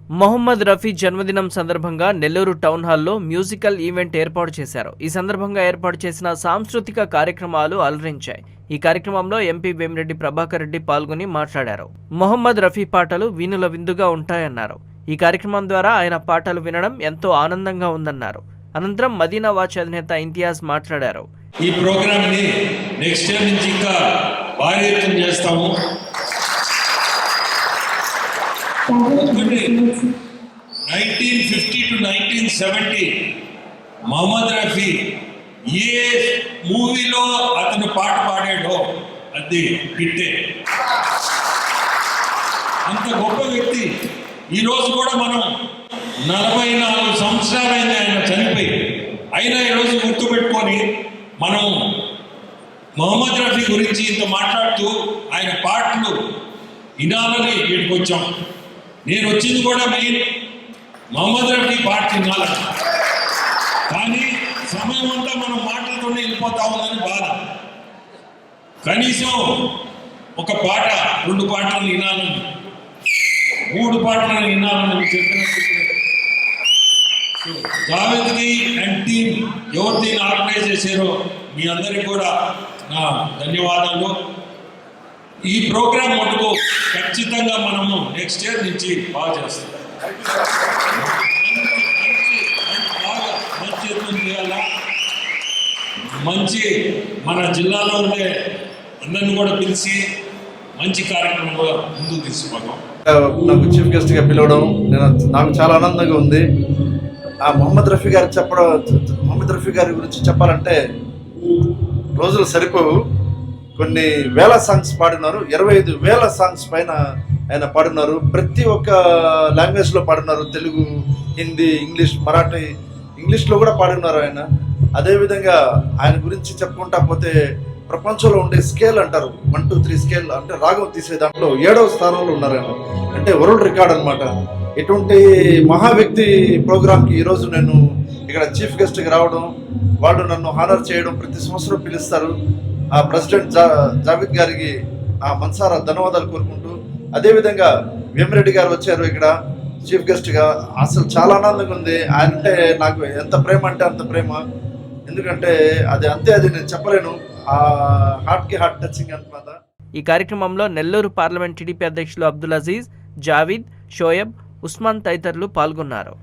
మొహమ్మద్ రఫీ జన్మదినం సందర్భంగా నెల్లూరు టౌన్ హాల్లో మ్యూజికల్ ఈవెంట్ ఏర్పాటు చేశారు. ఈ సందర్భంగా ఏర్పాటు చేసిన సాంస్కృతిక కార్యక్రమాలు అలరించాయి. ఈ కార్యక్రమంలో ఎంపీ వేమిరెడ్డి ప్రభాకర్ రెడ్డి పాల్గొని మాట్లాడారు. మొహమ్మద్ రఫీ పాటలు వీణుల విందుగా ఉంటాయన్నారు. ఈ కార్యక్రమం ద్వారా ఆయన పాటలు వినడం ఎంతో ఆనందంగా ఉందన్నారు. అనంతరం మదీనా వాచ్ అధినేత ఇంతియాజ్ మాట్లాడారు. ఈ ప్రోగ్రామ్ ని నెక్స్ట్ ఇయర్ నుంచి ఇంకా భారీ ఎత్తున చేస్తాము. 1950 to 1970 మొహమ్మద్ రఫీ ఏ మూవీలో అతను పాట పాడాడో అది హిట్టే. అంత గొప్ప వ్యక్తి. ఈరోజు కూడా మనం 44 సంవత్సరాలైంది ఆయన చనిపోయి, అయినా ఈరోజు గుర్తుపెట్టుకొని మనం మొహమ్మద్ రఫీ గురించి ఇంత మాట్లాడుతూ ఆయన పాటలు వినాలని ఇక్కడికి వచ్చాం. నేను వచ్చింది కూడా మెయిన్ మొహమ్మద్ రఫీ పాట వినాలని, కానీ సమయం అంతా మనం మాటలతోనే వెళ్ళిపోతా ఉందని బాధ. కనీసం ఒక పాట 2 పాటలను వినాలని, 3 పాటలను వినాలని చెప్పినట్టు జావేద్కి అండ్ టీమ్ ఎవరు దీన్ని ఆర్గనైజ్ చేశారో మీ అందరికీ కూడా నా ధన్యవాదాలు. ఈ ప్రోగ్రాం మటుకు ఖచ్చితంగా మనము నెక్స్ట్ ఇయర్ నుంచి బాగా చేస్తాం. మంచి ఎత్తున చేయాలా, మంచి మన జిల్లాలో ఉండే అందరిని కూడా పిలిచి మంచి కార్యక్రమంలో ముందుకు తీసుకుపోతాం. నాకు చీఫ్ గెస్ట్గా పిలవడం నాకు చాలా ఆనందంగా ఉంది. ఆ మొహమ్మద్ రఫీ గారి గురించి చెప్పాలంటే రోజులు సరిపోవు. కొన్ని వేల సాంగ్స్ పాడినారు. 25,000 సాంగ్స్ పైన ఆయన పాడినారు. ప్రతి ఒక్క లాంగ్వేజ్లో పాడినారు. తెలుగు, హిందీ, ఇంగ్లీష్, మరాఠీ, ఇంగ్లీష్లో కూడా పాడినారు ఆయన. అదేవిధంగా ఆయన గురించి చెప్పుకుంటా పోతే ప్రపంచంలో ఉండే స్కేల్ అంటారు, 1 2 3 స్కేల్ అంటే రాగం తీసే దాంట్లో 7వ స్థానంలో ఉన్నారు ఆయన. అంటే వరల్డ్ రికార్డ్ అనమాట. ఇటువంటి మహా వ్యక్తి ప్రోగ్రామ్కి ఈరోజు నేను ఇక్కడ చీఫ్ గెస్ట్కి రావడం, వాళ్ళు నన్ను హానర్ చేయడం, ప్రతి సంవత్సరం పిలుస్తారు. ఆ ప్రెసిడెంట్ జావేద్ గారికి ఆ మనసారా ధన్యవాదాలు కోరుకుంటూ, అదేవిధంగా వేమిరెడ్డి గారు వచ్చారు ఇక్కడ చీఫ్ గెస్ట్గా. అసలు చాలా ఆనందంగా ఉంది. ఆయన అంటే నాకు ఎంత ప్రేమ అంటే అంత ప్రేమ. ఎందుకంటే అది నేను చెప్పలేను. ఆ హార్ట్కి హార్ట్ టచింగ్ అనమాట. ఈ కార్యక్రమంలో నెల్లూరు పార్లమెంట్ టీడీపీ అధ్యక్షులు అబ్దుల్ అజీజ్, జావీద్, షోయబ్, ఉస్మాన్ తదితరులు పాల్గొన్నారు.